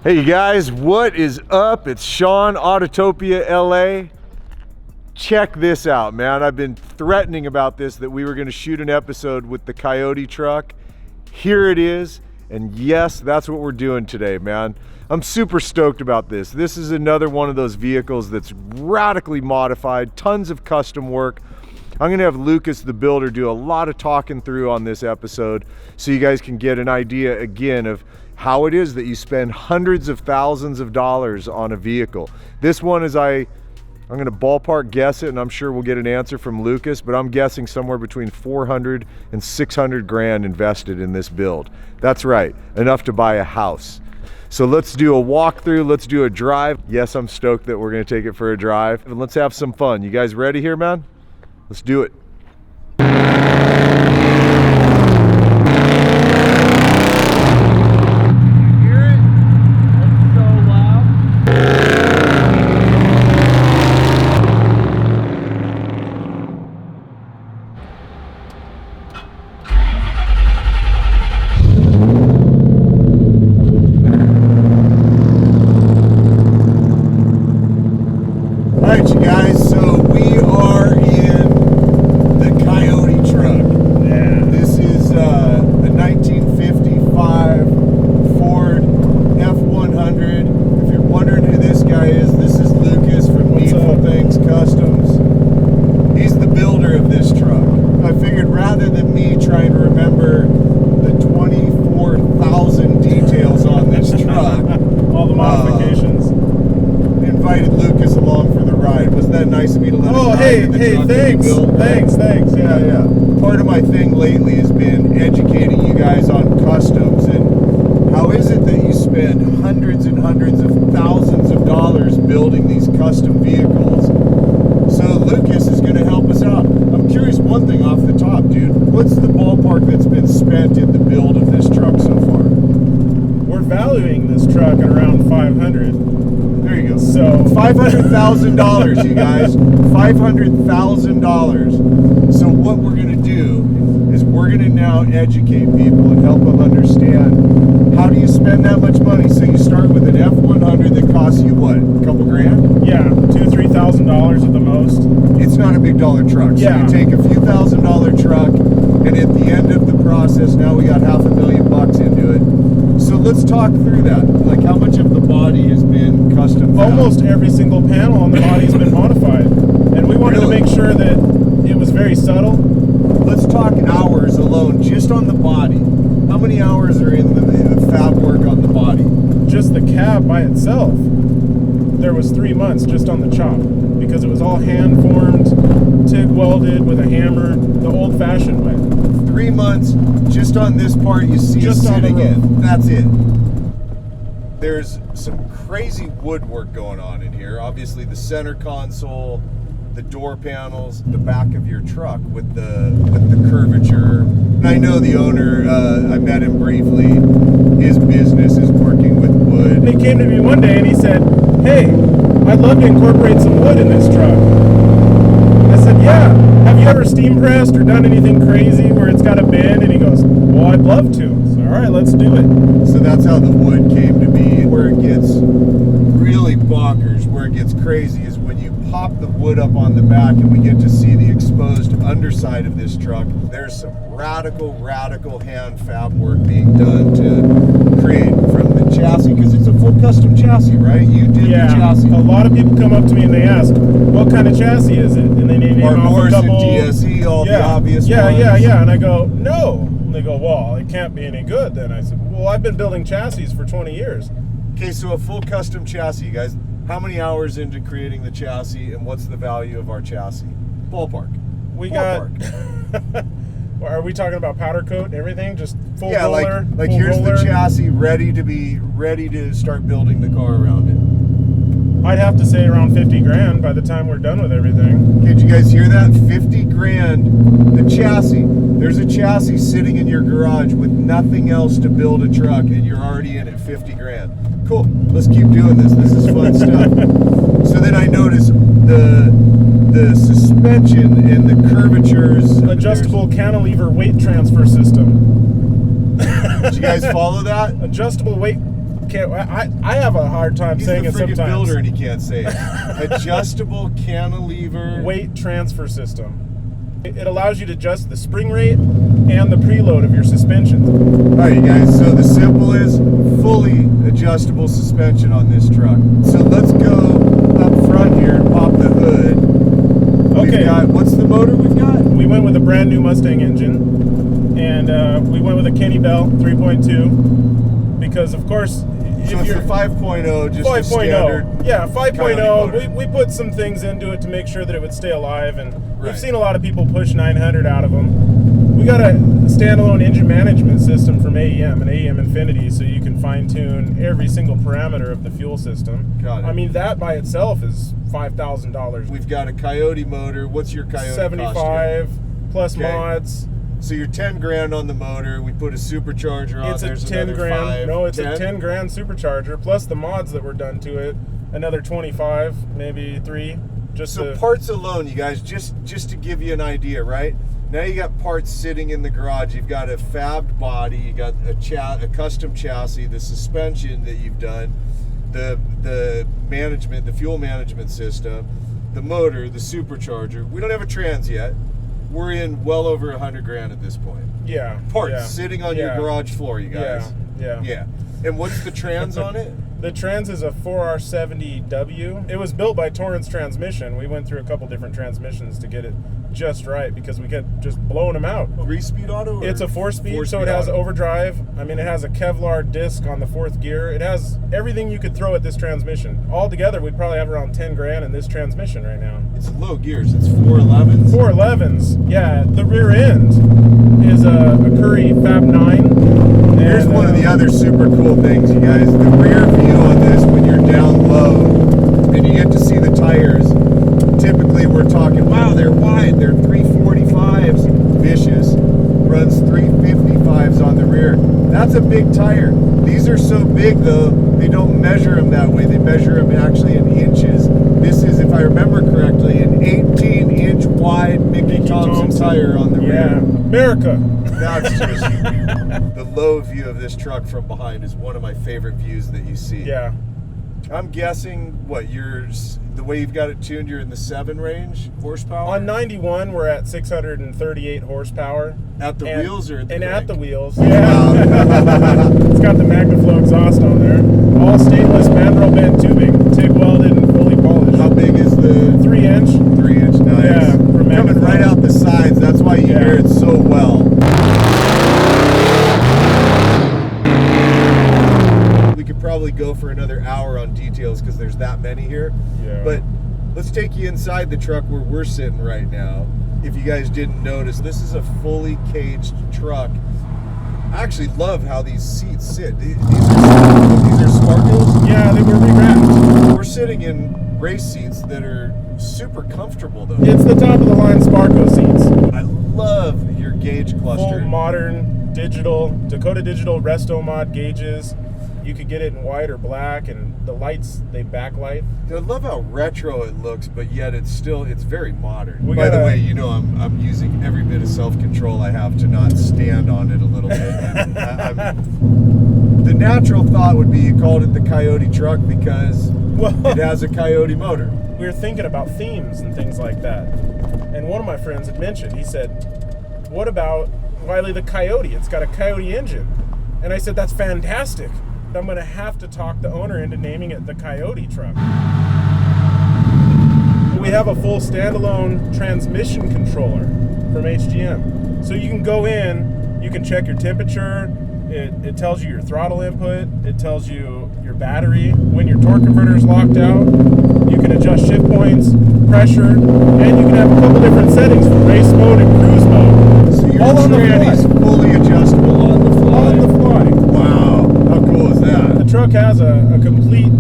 Hey you guys, what is up? It's Sean, Autotopia LA. Check this out, man. I've been threatening about this, that we were gonna shoot an episode with the Coyote Truck. Here it is, and yes, that's what we're doing today, man. I'm super stoked about this. This is another one of those vehicles that's radically modified, tons of custom work. I'm gonna have Lucas, the builder, do a lot of talking through on this episode so you guys can get an idea again of how it is that you spend hundreds of thousands of dollars on a vehicle. This one is, I'm gonna ballpark guess it, and I'm sure we'll get an answer from Lucas, but I'm guessing somewhere between 400 and 600 grand invested in this build. That's right, enough to buy a house. So let's do a walkthrough, let's do a drive. Yes, I'm stoked that we're gonna take it for a drive, and let's have some fun. You guys ready here, man? Let's do it. Ford F100. If you're wondering who this guy is, this is Lucas from Needfulthingz Kustoms. He's the builder of this truck. I figured rather than me trying to remember the 24,000 details on this truck, all the modifications, invited Lucas along for the ride. Wasn't that nice of me to let him ride in the truck thanks. that we built? Thanks. Yeah. Part of my thing lately has been educating you guys on customs, and how is it that you spend hundreds and hundreds of thousands of dollars building these custom vehicles? So Lucas is going to help us out. I'm curious one thing off the top, dude. What's the ballpark that's been spent in the build of this truck so far? We're valuing this truck at around 500. There you go. So $500,000, you guys. $500,000. So what we're going to do is we're going to now educate people and help them understand, how do you spend that much money? So you start with an F100 that costs you what, a couple grand? Yeah, $2,000-$3,000 at the most. It's not a big dollar truck. So you take a few $1,000 truck, and at the end of the process, now we got $500,000 into it. So let's talk through that. Like, how much of the body has been custom? Almost every single panel on the body has been modified, and we wanted to make sure that it was very subtle. Let's talk hours alone, just on the body. How many hours are in the fab work on the body? Just the cab by itself, there was 3 months just on the chop, because it was all hand formed, TIG welded with a hammer, the old fashioned way. 3 months just on this part you see just sitting in. That's it. There's some crazy woodwork going on in here. Obviously the center console, the door panels, the back of your truck with the curvature. And I know the owner, I met him briefly. His business is working with wood. And he came to me one day and he said, "Hey, I'd love to incorporate some wood in this truck." I said, "Yeah, have you ever steam pressed or done anything crazy where it's got a bend?" And he goes, "Well, I'd love to." So, all right, let's do it. So that's how the wood came to be. Where it gets really bonkers, where it gets crazy, is when you pop the wood up on the back and we get to see the exposed underside of this truck. There's some radical hand fab work being done to create from the chassis, because it's a full custom chassis, right? You did the chassis. A lot of people come up to me and they ask, "What kind of chassis is it?" And they name off a couple. DSE, all the obvious ones. Yeah. And I go, "No." And they go, "Well, it can't be any good then." I said, "Well, I've been building chassis for 20 years. Okay, so a full custom chassis, guys. How many hours into creating the chassis, and what's the value of our chassis? Ballpark. We got. Are we talking about powder coat and everything? Just full roller? Yeah, like here's the chassis ready to start building the car around it. I'd have to say around 50 grand by the time we're done with everything. Did you guys hear that? 50 grand, the chassis. There's a chassis sitting in your garage with nothing else to build a truck, and you're already in at 50 grand. Cool, let's keep doing this. This is fun stuff. So then I noticed the suspension and the curvatures. Adjustable cantilever weight transfer system. Did you guys follow that? Adjustable weight I have a hard time He's saying the it friggin' sometimes. builder and he can't say it. Adjustable cantilever weight transfer system. It allows you to adjust the spring rate and the preload of your suspension. All right, you guys, so the simple is fully adjustable suspension on this truck. So let's go up front here and pop the hood. Okay. What's the motor we've got? We went with a brand new Mustang engine, and we went with a Kenny Bell 3.2 because, of course, So it's the 5.0, just a standard. Yeah, 5.0. motor. We put some things into it to make sure that it would stay alive, and Right. we've seen a lot of people push 900 out of them. We got a standalone engine management system from AEM and AEM Infinity, so you can fine-tune every single parameter of the fuel system. Got it. I mean, that by itself is $5,000. We've got a Coyote motor. What's your Coyote 75 plus Okay. mods. So you're 10 grand on the motor. We put a supercharger on. It's There's a 10 another grand. 5. No, it's 10? a 10 grand supercharger plus the mods that were done to it. Another 25, maybe 3. Just So to, parts alone, you guys, just to give you an idea, right? Now you got parts sitting in the garage. You've got a fabbed body. You got a custom chassis, the suspension that you've done, the management, the fuel management system, the motor, the supercharger. We don't have a trans yet. We're in well over 100 grand at this point. yeah. Parts yeah, sitting on your yeah, garage floor, you guys. Yeah. And what's the trans on it? The trans is a 4R70W. It was built by Torrance Transmission. We went through a couple different transmissions to get it just right because we kept just blowing them out. 3-speed auto? Or It's a 4-speed, so four-speed it has auto? overdrive. I mean, it has a Kevlar disc on the 4th gear. It has everything you could throw at this transmission. Altogether, we'd probably have around 10 grand in this transmission right now. It's low gears. It's 411s. 411s, yeah. The rear end is a Curry Fab 9. Here's one of the other super cool things, you guys. The rear view on this, when you're down low and you get to see the tires, typically we're talking, wow, they're wide. They're 345s, vicious. Runs 355s on the rear. That's a big tire. These are so big, though, they don't measure them that way. They measure them actually in inches. This is, if I remember correctly, an 18-inch wide Mickey Thompson tire on the Yeah, rear. America. That's just the low view of this truck from behind is one of my favorite views that you see. Yeah. I'm guessing what the way you've got it tuned, you're in the 7 range horsepower. On 91, we're at 638 horsepower. At the wheels or at the and crank? at the wheels. Yeah. It's got the MagnaFlow exhaust on there. All stainless mandrel bent tubing, TIG welded and fully polished. How big is the 3-inch? 3-inch? Nice. Yeah, for Coming MagnaFlow. right out the sides. That's why you hear it so well. We could probably go for another hour on details because there's that many here. Yeah. But let's take you inside the truck where we're sitting right now. If you guys didn't notice, this is a fully caged truck. I actually love how these seats sit. These are Sparkos? Yeah, they were rewrapped. We're sitting in race seats that are super comfortable though. It's the top of the line Sparko seats. I love your gauge cluster. Full modern digital, Dakota Digital Resto Mod gauges. You could get it in white or black, and the lights, they backlight. I love how retro it looks, but yet it's very modern. We By the gotta- way, you know I'm using every bit of self-control I have to not stand on it a little bit. The natural thought would be you called it the Coyote Truck because it has a Coyote motor. We were thinking about themes and things like that. And one of my friends had mentioned, he said, what about Wiley the Coyote? It's got a Coyote engine. And I said, that's fantastic. I'm going to have to talk the owner into naming it the Coyote Truck. We have a full standalone transmission controller from HGM. So you can go in, you can check your temperature, it tells you your throttle input, it tells you your battery, when your torque converter is locked out, you can adjust shift points, pressure, and you can have a couple different settings for race mode and cruise mode. So your All on the tranny is fly. fully adjustable on the fly. On the fly. Wow, how cool is that? The truck has a complete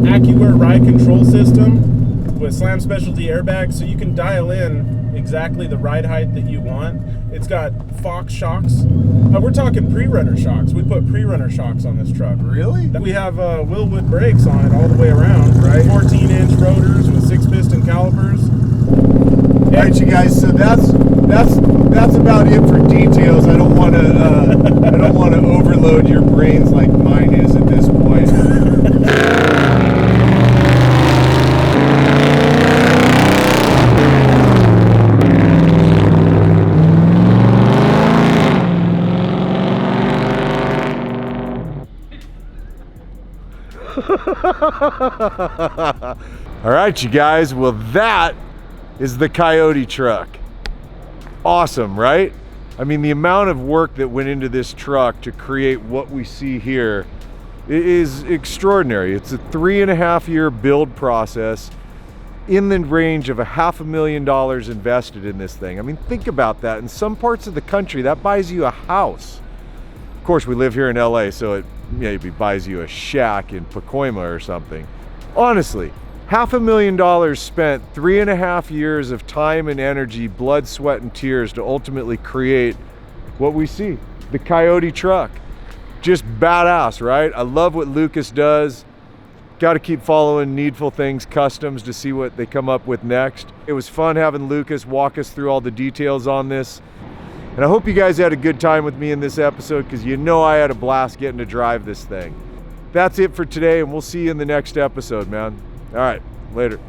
AccuWare ride control system with Slam Specialty airbags, so you can dial in exactly the ride height that you want. It's got Fox shocks. We're talking pre-runner shocks. We put pre-runner shocks on this truck. Really? We have Willwood brakes on it all the way around. Right. 14-inch rotors with 6-piston calipers. All right, you guys. So that's about it for details. I don't want to overload your brains like mine is at All right, you guys. Well, that is the Coyote Truck. Awesome, right? I mean, the amount of work that went into this truck to create what we see here is extraordinary. It's a 3.5-year build process in the range of $500,000 invested in this thing. I mean, think about that. In some parts of the country, that buys you a house. Of course, we live here in LA, so it maybe buys you a shack in Pacoima or something. Honestly, $500,000 spent, 3.5 years of time and energy, blood, sweat, and tears to ultimately create what we see, the Coyote Truck. Just badass, right? I love what Lucas does. Got to keep following Needfulthingz Kustoms to see what they come up with next. It was fun having Lucas walk us through all the details on this. And I hope you guys had a good time with me in this episode, because you know I had a blast getting to drive this thing. That's it for today, and we'll see you in the next episode, man. All right, later.